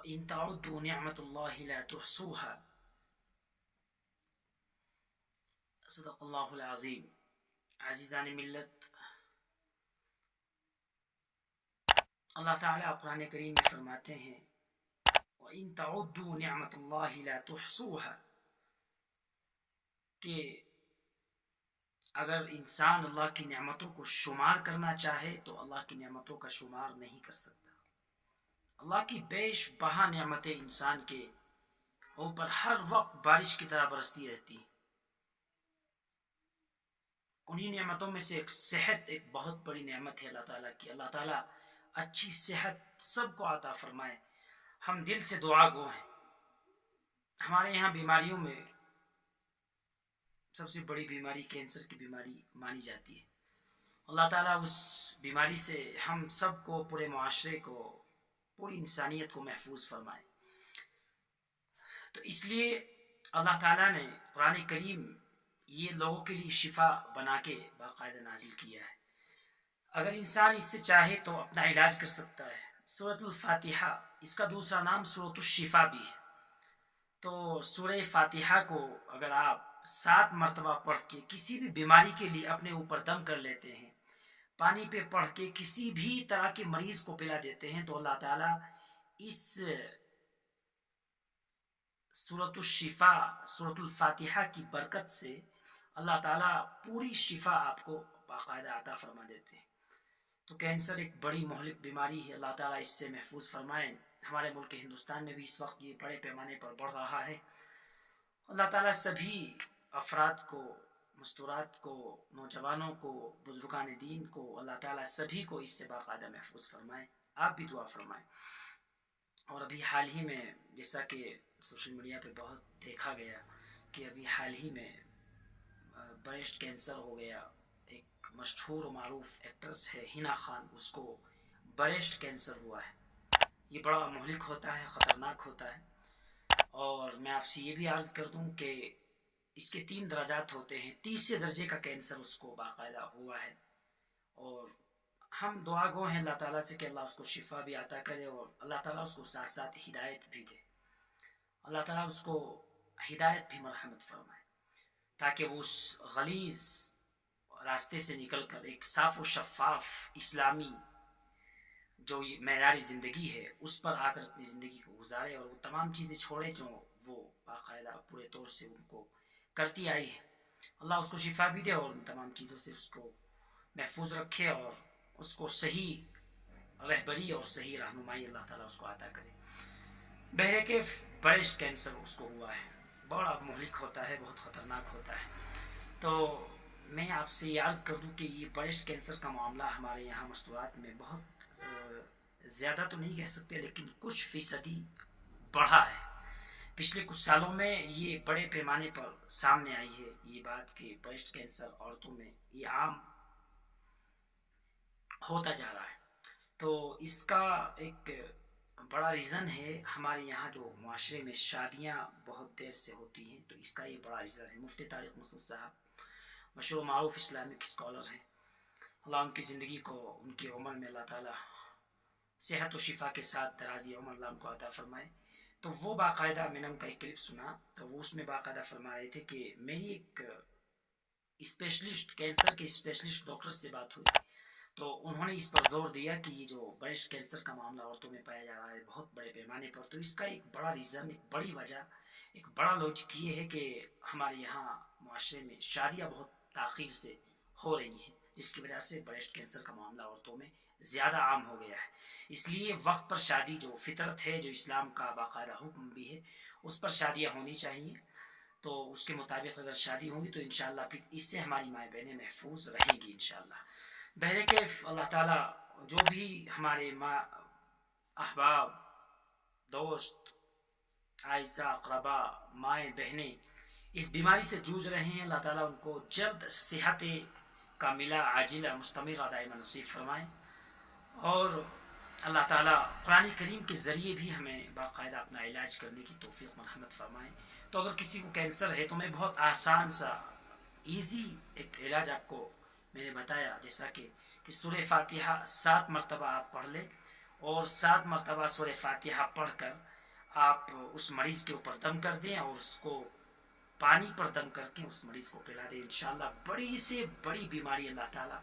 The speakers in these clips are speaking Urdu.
وَإِن تَعُدُّوا نِعْمَةَ اللَّهِ لَا تُحْصُوهَا. صدق اللہ العظیم. عزیزان ملت، اللہ تعالیٰ قرآن کریم میں فرماتے ہیں وَإِن تَعُدُّوا نِعْمَةَ اللَّهِ لَا تُحْصُوهَا، کہ اگر انسان اللہ کی نعمتوں کو شمار کرنا چاہے تو اللہ کی نعمتوں کا شمار نہیں کر سکتا. اللہ کی بیش بہا نعمتیں انسان کے اوپر ہر وقت بارش کی طرح برستی رہتی ہیں. انہی نعمتوں میں سے ایک صحت ایک بہت بڑی نعمت ہے اللہ تعالیٰ کی. اللہ تعالیٰ اچھی صحت سب کو عطا فرمائے. ہم دل سے دعا گو ہیں. ہمارے یہاں بیماریوں میں سب سے بڑی بیماری کینسر کی بیماری مانی جاتی ہے. اللہ تعالیٰ اس بیماری سے ہم سب کو، پورے معاشرے کو، پوری انسانیت کو محفوظ فرمائے. تو اس لیے اللہ تعالیٰ نے قرآن کریم یہ لوگوں کے لیے شفا بنا کے باقاعدہ نازل کیا ہے. اگر انسان اس سے چاہے تو اپنا علاج کر سکتا ہے. سورۃ الفاتحہ، اس کا دوسرا نام سورۃ الشفا بھی ہے. تو سورہ فاتحہ کو اگر آپ 7 مرتبہ پڑھ کے کسی بھی بیماری کے لیے اپنے اوپر دم کر لیتے ہیں، پانی پہ پڑھ کے کسی بھی طرح کے مریض کو پلا دیتے ہیں، تو اللہ تعالیٰ اس سورۃ الشفا، سورۃ الفاتحہ کی برکت سے اللہ تعالیٰ پوری شفا آپ کو باقاعدہ عطا فرما دیتے ہیں. تو کینسر ایک بڑی مہلک بیماری ہے. اللہ تعالیٰ اس سے محفوظ فرمائیں. ہمارے ملک ہندوستان میں بھی اس وقت یہ بڑے پیمانے پر بڑھ رہا ہے. اللہ تعالیٰ سبھی افراد کو، مستورات کو، نوجوانوں کو، بزرگان دین کو، اللہ تعالیٰ سبھی کو اس سے باقاعدہ محفوظ فرمائیں. آپ بھی دعا فرمائیں. اور ابھی حال ہی میں جیسا کہ سوشل میڈیا پہ بہت دیکھا گیا کہ ابھی حال ہی میں بریسٹ کینسر ہو گیا. ایک مشہور و معروف ایکٹریس ہے حنا خان، اس کو بریسٹ کینسر ہوا ہے. یہ بڑا مہلک ہوتا ہے، خطرناک ہوتا ہے. اور میں آپ سے یہ بھی عرض کر دوں کہ اس کے 3 درجات ہوتے ہیں. تیسرے درجے کا کینسر اس کو باقاعدہ ہوا ہے. اور ہم دعا گو ہیں اللہ تعالیٰ سے کہ اللہ اس کو شفا بھی عطا کرے اور اللہ تعالیٰ اس کو ساتھ ساتھ ہدایت بھی دے. اللہ تعالیٰ اس کو ہدایت بھی مرحمت فرمائے تاکہ وہ اس غلیظ راستے سے نکل کر ایک صاف و شفاف اسلامی جو معیاری زندگی ہے اس پر آ کر اپنی زندگی کو گزارے اور وہ تمام چیزیں چھوڑے جو وہ باقاعدہ پورے طور سے ان کو کرتی آئی ہے. اللہ اس کو شفا بھی دے اور ان تمام چیزوں سے اس کو محفوظ رکھے اور اس کو صحیح رہبری اور صحیح رہنمائی اللہ تعالیٰ اس کو عطا کرے. بہرکیف بریسٹ کینسر اس کو ہوا ہے. بڑا مہلک ہوتا ہے، بہت خطرناک ہوتا ہے. تو میں آپ سے یہ عرض کر دوں کہ یہ بریسٹ کینسر کا معاملہ ہمارے یہاں مستورات میں بہت زیادہ تو نہیں کہہ سکتے لیکن کچھ فیصدی بڑھا ہے. پچھلے کچھ سالوں میں یہ بڑے پیمانے پر سامنے آئی ہے یہ بات کہ بریسٹ کینسر عورتوں میں یہ عام ہوتا جا رہا ہے. تو اس کا ایک بڑا ریزن ہے ہمارے یہاں جو معاشرے میں شادیاں بہت دیر سے ہوتی ہیں، تو اس کا یہ بڑا ریزن ہے. مفتی طارق مسعود صاحب مشہور و معروف اسلامک اسکالر ہیں. اللہ ان کی زندگی کو، ان کی عمر میں اللہ تعالیٰ صحت و شفا کے ساتھ درازی عمر اللہ ان کو عطا فرمائے. تو وہ باقاعدہ میں نے ان کا ایک کلپ سنا تو وہ اس میں باقاعدہ فرما رہے تھے کہ میری ایک اسپیشلسٹ کینسر کے اسپیشلسٹ ڈاکٹر سے بات ہوئی تو انہوں نے اس پر زور دیا کہ یہ جو بریسٹ کینسر کا معاملہ عورتوں میں پایا جا رہا ہے بہت بڑے پیمانے پر، تو اس کا ایک بڑا ریزن، ایک بڑی وجہ، ایک بڑا لاجک یہ ہے کہ ہمارے یہاں معاشرے میں شادیاں بہت تاخیر سے ہو رہی ہیں جس کی وجہ سے بریسٹ کینسر کا معاملہ عورتوں میں زیادہ عام ہو گیا ہے. اس لیے وقت پر شادی جو فطرت ہے، جو اسلام کا باقاعدہ حکم بھی ہے، اس پر شادیاں ہونی چاہیے. تو اس کے مطابق اگر شادی ہوگی تو انشاءاللہ پھر اس سے ہماری مائیں بہنیں محفوظ رہیں گی انشاءاللہ. بہرکیف اللہ تعالیٰ جو بھی ہمارے ماں احباب، دوست، اعزاء، اقربا، مائیں بہنیں اس بیماری سے جوجھ رہے ہیں، اللہ تعالیٰ ان کو جلد صحت کاملہ عاجلہ مستمرہ دائمہ نصیب فرمائیں. اور اللہ تعالیٰ قرآن کریم کے ذریعے بھی ہمیں باقاعدہ اپنا علاج کرنے کی توفیق مرحمت فرمائیں. تو اگر کسی کو کینسر ہے تو میں بہت آسان سا ایزی ایک علاج آپ کو میں نے بتایا، جیسا کہ سورہ فاتحہ 7 مرتبہ آپ پڑھ لیں اور 7 مرتبہ سورہ فاتحہ پڑھ کر آپ اس مریض کے اوپر دم کر دیں اور اس کو پانی پر دم کر کے اس مریض کو پلا دیں. انشاءاللہ بڑی سے بڑی بیماری اللہ تعالیٰ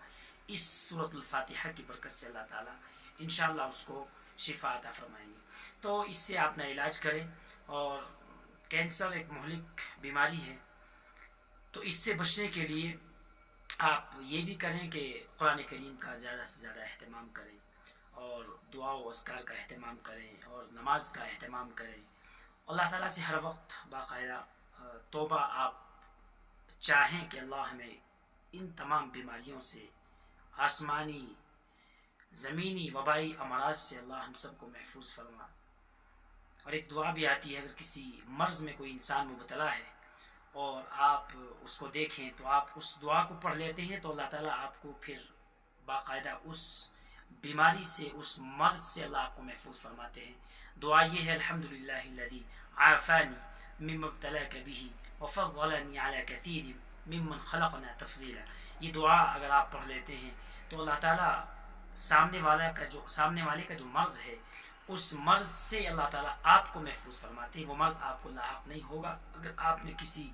اس سورۃ الفاتحہ کی برکت سے اللہ تعالیٰ انشاءاللہ اس کو شفا عطا فرمائیں گے. تو اس سے آپ نہ علاج کریں. اور کینسر ایک مہلک بیماری ہے، تو اس سے بچنے کے لیے آپ یہ بھی کریں کہ قرآن کریم کا زیادہ سے زیادہ اہتمام کریں، اور دعا و اذکار کا اہتمام کریں، اور نماز کا اہتمام کریں. اللہ تعالیٰ سے ہر وقت باقاعدہ توبہ آپ چاہیں کہ اللہ ہمیں ان تمام بیماریوں سے، آسمانی زمینی وبائی امراض سے اللہ ہم سب کو محفوظ فرما. اور ایک دعا بھی آتی ہے، اگر کسی مرض میں کوئی انسان مبتلا ہے اور آپ اس کو دیکھیں تو آپ اس دعا کو پڑھ لیتے ہیں، تو اللہ تعالیٰ آپ کو پھر باقاعدہ اس بیماری سے، اس مرض سے اللہ آپ کو محفوظ فرماتے ہیں. دعا یہ ہے، الحمدللہ الذی عافانی مما ابتلاک بہ وفضلنی علی کثیر ممن خلقنا تفضیلا. یہ دعا اگر آپ پڑھ لیتے ہیں تو اللہ تعالیٰ سامنے والے کا جو مرض ہے، اس مرض سے اللہ تعالیٰ آپ کو محفوظ فرماتے ہیں. وہ مرض آپ کو لاحق نہیں ہوگا اگر آپ نے کسی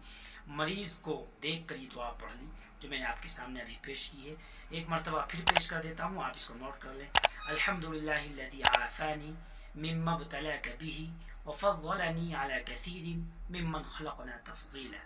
مریض کو دیکھ کر یہ دعا پڑھ لی جو میں نے آپ کے سامنے ابھی پیش کی ہے. ایک مرتبہ پھر پیش کر دیتا ہوں، آپ اس کو نوٹ کر لیں. الحمدللہ الذی عافانی مما ابتلاک بہ وفضلنی علی کثیر ممن خلقنا تفضیلا.